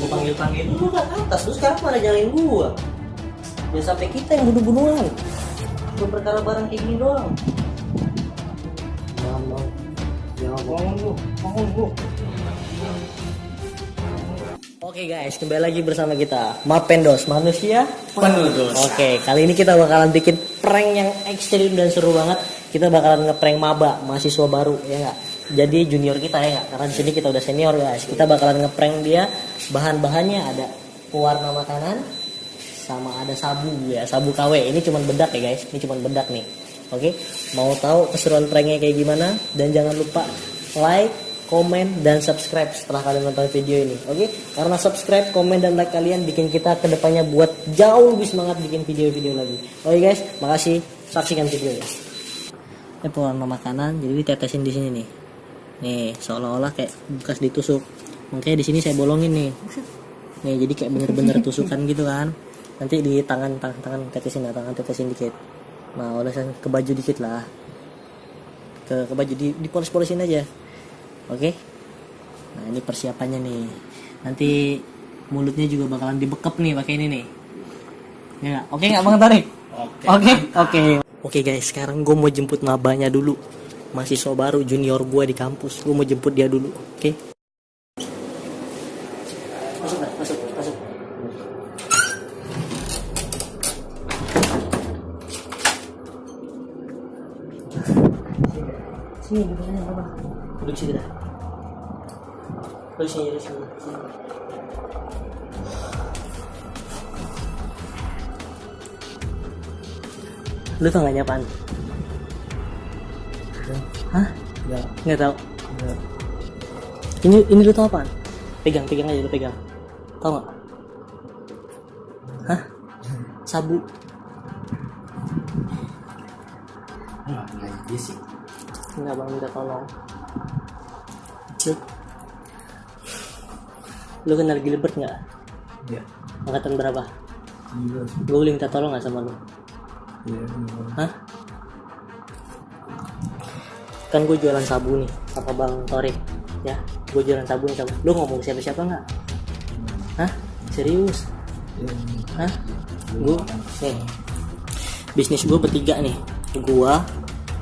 Gua panggil lu ke atas, lu sekarang malah nyalain gua. Jangan sampai kita yang bunuh-bunuhan. Cuma perkara barang kayak gini doang. Bangun lu. Oke guys, kembali lagi bersama kita Mapendos, manusia penuh dosa. Oke, kali ini kita bakalan bikin prank yang ekstrim dan seru banget. Kita bakalan ngeprank maba, mahasiswa baru, ya nggak? Jadi junior kita ya nggak? Karena di sini kita udah senior guys. Kita bakalan ngeprank dia. Bahan-bahannya ada pewarna makanan, sama ada sabu ya, sabu KW. Ini cuman bedak ya guys, ini cuman bedak nih. Oke, mau tahu keseruan pranknya kayak gimana? Dan jangan lupa like, komen, dan subscribe setelah kalian nonton video ini. Oke, karena subscribe, komen, dan like kalian bikin kita kedepannya buat jauh lebih semangat bikin video-video lagi. Oke guys, makasih, saksikan videonya. Ini pewarna makanan, jadi ditetesin di sini nih. Nih, seolah-olah kayak bekas ditusuk. Makanya di sini saya bolongin nih. Nih, jadi kayak bener-bener tusukan gitu kan. Nanti di tangan tetesin ya, tangan tetesin dikit. Nah, olesan ke baju dikit lah. Ke baju dipoles-polesin aja. Oke. Nah, ini persiapannya nih. Nanti mulutnya juga bakalan dibekep nih pakai ini nih. Ya, oke nggak Bang Tarik? Oke guys, sekarang gue mau jemput mabanya dulu. Mahasiswa baru junior gue di kampus. Gue mau jemput dia dulu. Oke. Masuk. Sini duduknya apa? Duduk sini dah. Duduk sini. Lu tau gak nyapaan? Hah? Nggak tahu. Ini lu tau apaan? Pegang aja, lu pegang. Tau nggak? Hah? Sabu. Nggak sih. Enggak bang, minta tolong. Lu kenal Gilbert nggak? Iya. Angkatan berapa? Iya. Gue boleh minta tolong nggak sama lu? Iya. Hah? Kan gue jualan sabu nih, apa Bang Torik? Ya, gue jualan sabu nih sama. Lu ngomong ke siapa-siapa nggak? Hah? Serius? Hah? Gue nih, bisnis gue bertiga nih. Gue,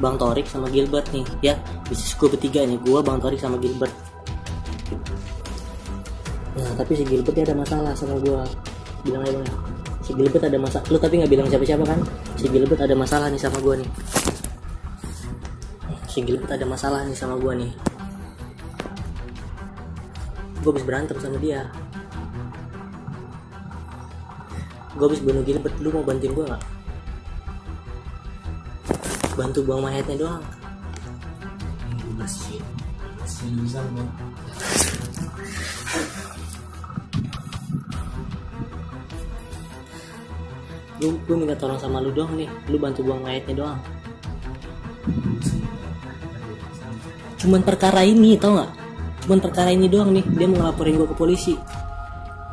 Bang Torik sama Gilbert nih, ya. Bisnis gue bertiga nih, gue, Bang Torik sama Gilbert. Nah, tapi si Gilbert dia ada masalah sama gue. Bilang aja bang, si Gilbert ada masalah. Lu tapi nggak bilang siapa-siapa kan? Si Gilbert ada masalah nih sama gue nih. Si Gilbert ada masalah nih sama gue nih. Gue habis berantem sama dia. Gue habis bunuh Gilbert. Lu mau bantuin gue nggak? Bantu buang mayatnya doang. Masih bisa bang. Gue minta tolong sama lu doang nih. Lu bantu buang mayatnya doang. Cuman perkara ini, tau nggak? Cuman perkara ini doang nih. Dia mau ngelaporin gue ke polisi.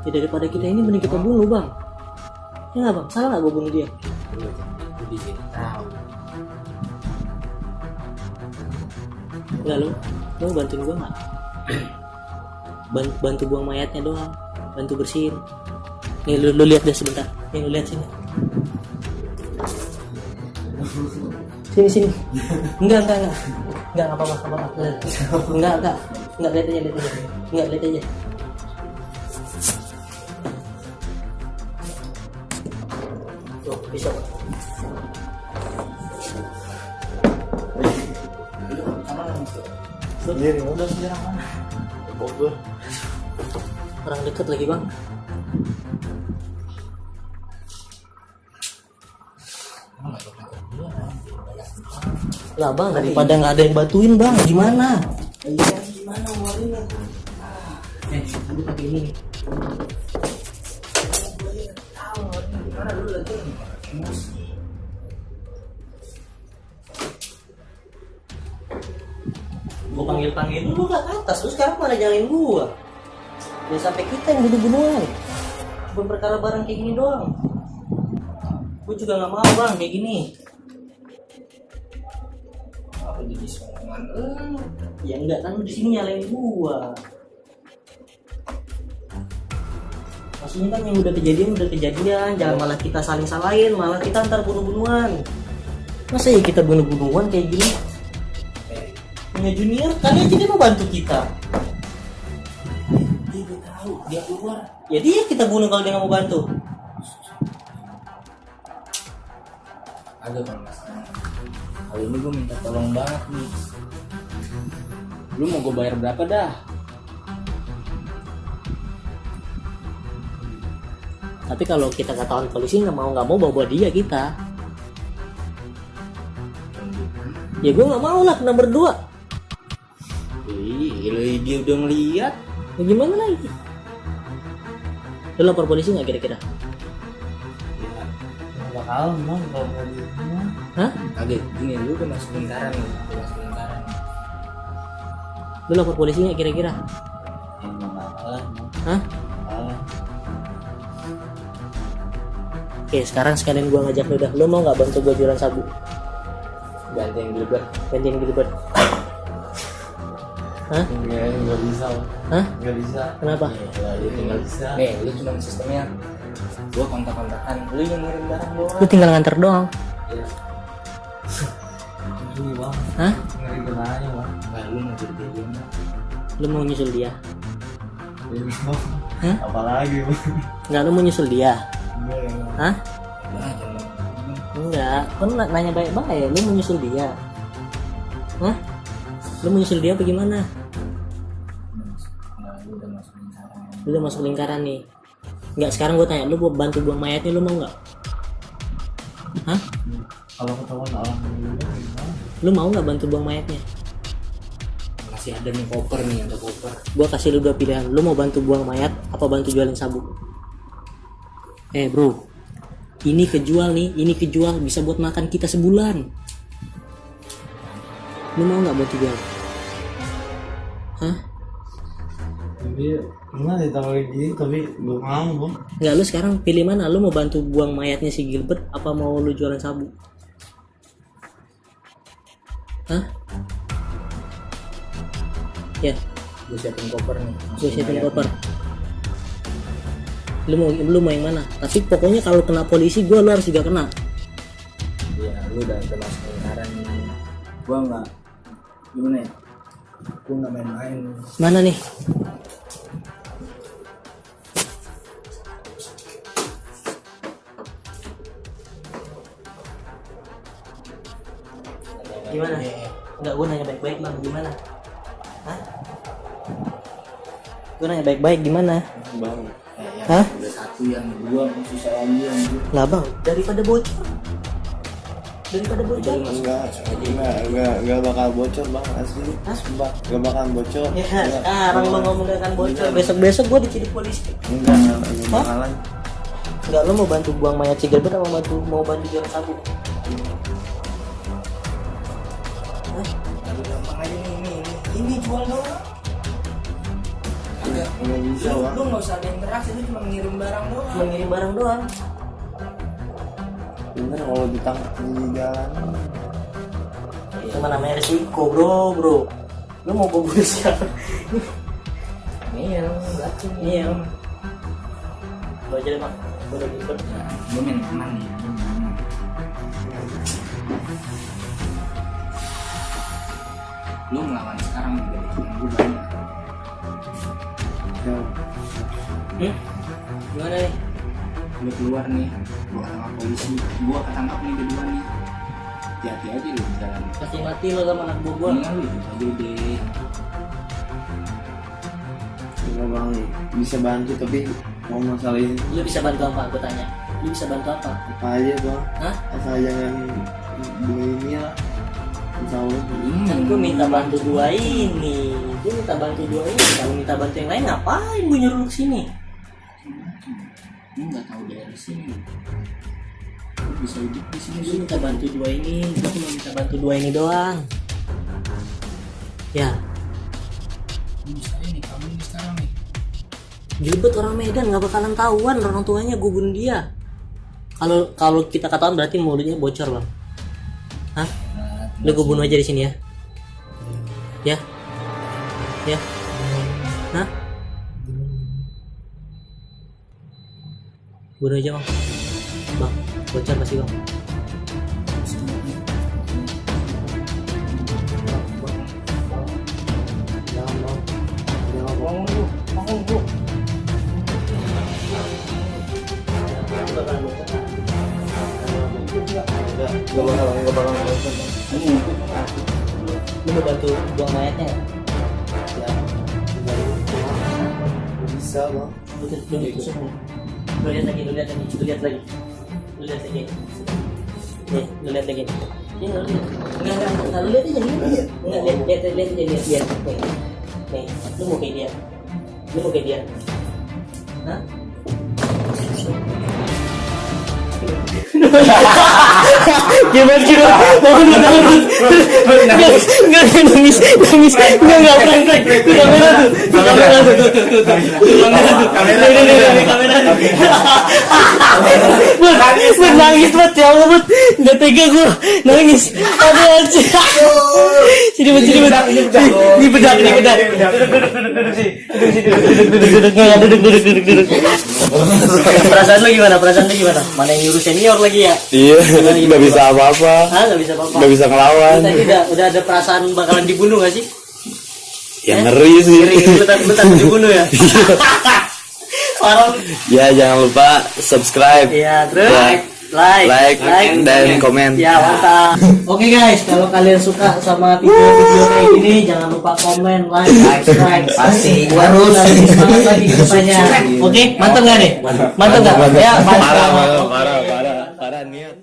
Ya daripada kita ini mending kita bunuh bang. Ya nggak bang? Salah nggak gue bunuh dia? Lu di sini tahu. Enggak, lu bantuin gue nggak? Bantu buang mayatnya doang. Bantu bersihin. Nih lu lihat deh sebentar. Nih lu lihat sini. Sini. Enggak apa-apa. Enggak, lihat aja. Tuh, bisa. Sendiri, udah sendiri mana? Bogor. Orang deket lagi bang. Lah bang, daripada nggak ada yang bantuin bang, gimana? Iya, gimana warinnya? Lu pakai ini nih. Gimana dulu lagi? Gue panggil lu ke atas, lu sekarang malah nyalain gua. Jangan sampai kita yang bunuh-bunuhan. Cuma perkara barang kayak gini doang. Gue juga nggak mau bang kayak gini. Apa jadi sombongan? Ya enggak kan lu di sini nyalain gua. Maksudnya kan yang udah kejadian, jangan malah kita saling salahin, malah kita antar bunuh-bunuhan. Masa ya kita bunuh-bunuhan kayak gini? Punya junior, kali aja dia mau bantu kita. Dia udah tahu, dia keluar. Ya dia kita bunuh kalau dia nggak mau bantu. Agak kalau mas. Kali ini gue minta tolong banget nih. Lu mau gue bayar berapa dah? Tapi kalau kita ketahuan polisi nggak mau bawa dia kita. Ya gue nggak mau lah kena berdua. Ih, dia udah ngeliat. Ya gimana lagi? Lu lapor polisi nggak kira-kira? Nggak bakal, emang kalau nggak di rumah. Hah? Agak gini, lu udah masuk lingkaran nih, Lu lapor polisi nggak kira-kira? Nggak bakal lah, Hah? Oke, sekarang sekalian gua ngajak lu dah. Lu mau nggak bantu gua jualan sabu? Gantian Gilbert. Gantiin Gilbert. Hah? Nggak bisa. Hah? Nggak bisa. Kenapa? Ya, dia tinggal bisa. Nih, lu cuma sistemnya. Gua kontak-kontakan, lu yang ngirim barang doang. Lu tinggal nganter doang. Iya. Ini bang. Hah? Ngeri kenanya bang. Nggak, lu mau jadi dia. Lu mau nyusul dia? Hah? Apalagi bang? Nggak, lu mau nyusul dia? Enggak ya. Hah? Nah, jangan. Enggak, kan nanya baik-baik. Lu mau nyusul dia? Hah? Lu mau nyusul dia apa gimana? Nah, lu udah masuk lingkaran. Lu udah masuk lingkaran nih. Enggak, sekarang gue tanya, lu mau bantu buang mayatnya, lu mau nggak? Hah? Kalau ketahuan orang gimana? Lu mau nggak bantu buang mayatnya? Masih ada nih koper nih, ada koper. Gue kasih lu dua pilihan, lu mau bantu buang mayat apa bantu jualin sabu? Bro, ini kejual nih, ini kejual bisa buat makan kita sebulan. Lu mau nggak bantu jual? Hah? Tapi gimana ditawarin gitu, tapi gue mau bang. Nggak, lu sekarang pilih mana? Lu mau bantu buang mayatnya si Gilbert apa mau lu jualan sabu? Hah? Ya, Gue siapin koper nih. gue siapin koper. Lu mau yang mana? Tapi pokoknya kalau kena polisi gue lu harus juga kena. Iya, lu udah masuk lingkaran nih. Gue nggak, gimana ya? Gue nggak main-main. Mana nih? Gimana? Enggak, gue nanya baik-baik bang, gimana? Hah? Gue nanya baik-baik gimana? Bang. Hah? Udah satu yang dua, susah lagi yang dua. Lah bang, daripada bocor. Enggak bakal bocor bang, asli. Hah? Sumpah, enggak bakal bocor. Ya, sekarang bang ngomong akan bocor, besok-besok gue dicilik polisi. Enggak Hah? bakalan. Enggak, lo mau bantu buang mayat si Gilbert atau mau bantu jual sabu? Hah? Aduh, gampang aja nih, ini jual doang. Agak. Enggak bisa bang. Lu nggak usah ada interaksi, lu cuma ngirim barang doang. Cuma ngirim barang doang. Bener kalau ditangkap di jalan. Itu mah namanya resiko bro. Lo mau bunuh siapa? Iya, bacin. Iya. Lo aja deh bang, gue udah Gilbert. Gue main aman nih. Lu melawan sekarang udah bikin gue banyak. Ya, Gimana nih? Lu keluar nih, gua ketangkap polisi, gua ketangkap nih berdua nih. Hati-hati aja lu di jalan. Pasti mati lo sama anak buah gue. Mendingan lu ikut aja deh. enggak bang, bisa bantu tapi mau masalah ini Lo bisa bantu apa? Gue tanya. Lo bisa bantu apa? apa aja bang? Hah? Asal jangan begini lah. Insya Allah. Kan gue minta bantu dua ini. Gue minta bantu dua ini. Kalau minta bantu yang lain ngapain gue nyuruh lu kesini? Lu nggak tahu daerah sini. Lu bisa hidup di sini. Gue minta bantu dua ini. Gue cuma minta bantu dua ini doang. Ya, Lu bisa nih, kamu nih sekarang nih. Gilbert orang Medan nggak bakalan tahuan orang tuanya gue bunuh dia. Kalau kita ketahuan berarti mulutnya bocor bang. Hah? Udah gue bunuh aja di sini ya. Ya. Ya. Hah? Bunuh aja bang. Bang, bocor masih bang. Bangun bro. Gak bakal Lu mau bantu buang mayatnya nggak? ya. Bisa bang. Lu lihat lagi. Nih, lu lihat lagi. Enggak, lu lihat aja. Enggak, lihat aja. Nih, lu mau kayak dia. Hah? Gimana? Nggak nangis. Nggak prank. Kamera tuh. Nangis banget ya Allah, Bud. Nggak tega gua. Nangis. Aduh aja. Sini bedak. Ini bedak. Duduk. Perasaan lu gimana? Mana yang nyuruh senior lagi ya? Iya, nggak bisa apa-apa. Ah, nggak bisa apa-apa. Nggak bisa ngelawan. Tadi udah ada perasaan bakalan dibunuh nggak sih? Ya ngeri sih. Lu takut dibunuh ya? Parah. Ya jangan lupa subscribe. Iya, terus Like dan komen. Ya, mantap. Oke guys, kalau kalian suka sama video-video kayak gini, jangan lupa komen, like, subscribe. Pasti. Harus semangat lagi ke depannya. Oke, mantap nggak nih? Mantap nggak? Ya, mantap. Parah niat.